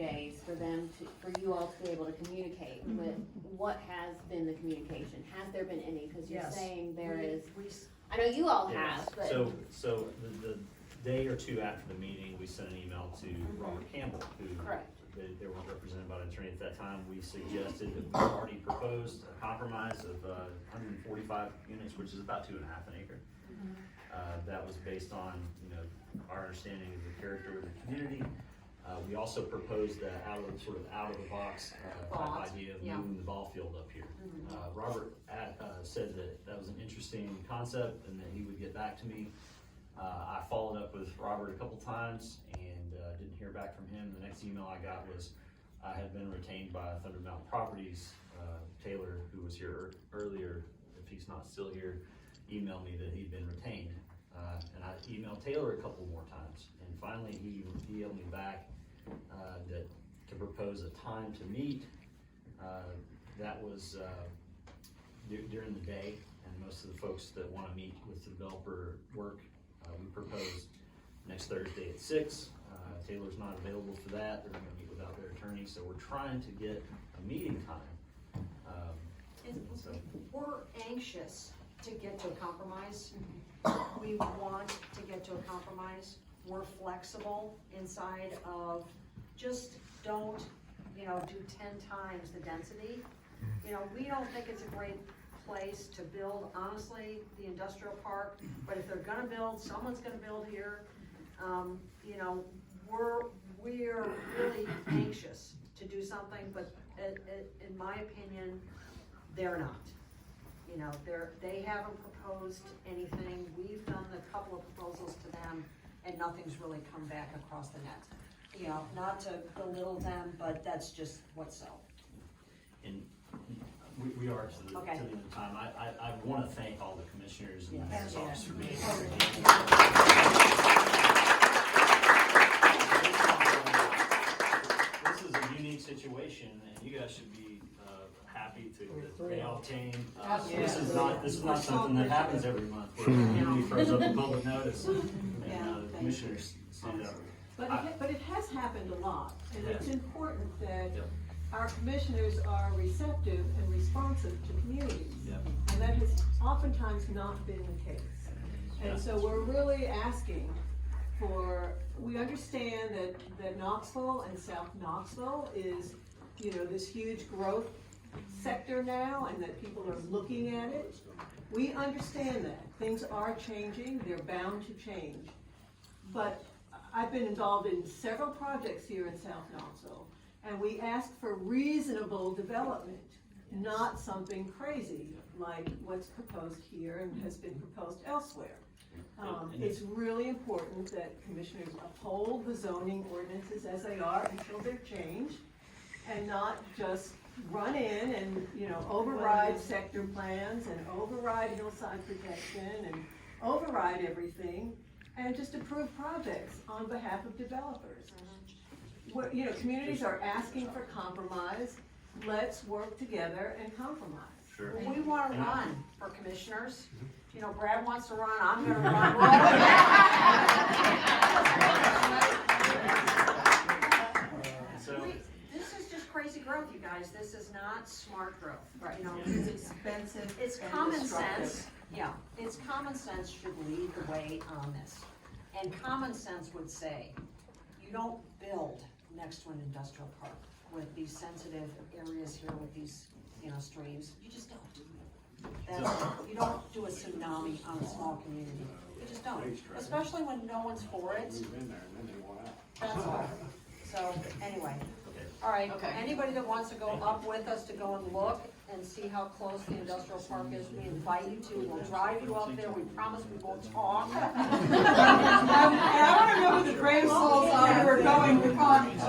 days for you all to be able to communicate with what has been the communication. Has there been any? Because you're saying there is. I know you all have, but. So the day or two after the meeting, we sent an email to Robert Campbell, who. Correct. They weren't represented by an attorney at that time. We suggested that we already proposed a compromise of 145 units, which is about 2.5 acres. That was based on, our understanding of the character of the community. We also proposed that out of the box type idea of moving the ball field up here. Robert said that was an interesting concept and that he would get back to me. I followed up with Robert a couple times and didn't hear back from him. The next email I got was I had been retained by Thunder Mountain Properties. Taylor, who was here earlier, if he's not still here, emailed me that he'd been retained. And I emailed Taylor a couple more times. And finally he emailed me back that to propose a time to meet. That was during the day, and most of the folks that want to meet with the developer work, we proposed next Thursday at 6. Taylor's not available for that. They're going to meet without their attorney, so we're trying to get a meeting time. We're anxious to get to a compromise. We want to get to a compromise. We're flexible inside of just don't, do 10 times the density. We don't think it's a great place to build, honestly, the industrial park, but if they're gonna build, someone's gonna build here. We're really anxious to do something, but in my opinion, they're not. They haven't proposed anything. We've done a couple of proposals to them, and nothing's really come back across the net. Not to belittle them, but that's just what's so. And we are to the end of time. I want to thank all the commissioners and the mayor's office for being here. This is a unique situation, and you guys should be happy that they obtained. This is not something that happens every month where the community throws up a public notice and the commissioners stand up. But it has happened a lot, and it's important that our commissioners are receptive and responsive to communities. And that has oftentimes not been the case. And so we're really asking we understand that Knoxville and South Knoxville is, this huge growth sector now, and that people are looking at it. We understand that. Things are changing, they're bound to change. But I've been involved in several projects here in South Knoxville, and we ask for reasonable development, not something crazy like what's proposed here and has been proposed elsewhere. It's really important that commissioners uphold the zoning ordinances as they are until they're changed, and not just run in and override sector plans and override hillside protection and override everything and just approve projects on behalf of developers. Communities are asking for compromise. Let's work together and compromise. Sure. We want to run for commissioners. Brad wants to run, I'm gonna run. This is just crazy growth, you guys. This is not smart growth. Right. It's expensive. It's common sense. Yeah, it's common sense should lead the way on this. And common sense would say, you don't build next to an industrial park with these sensitive areas here with these, streams. You just don't. You don't do a tsunami on a small community. You just don't. Especially when no one's for it. That's all. So, anyway. All right, anybody that wants to go up with us to go and look and see how close the industrial park is, we invite you to. We'll drive you up there. We promise we won't talk. And I want to know what the grave souls are who are going to cottage.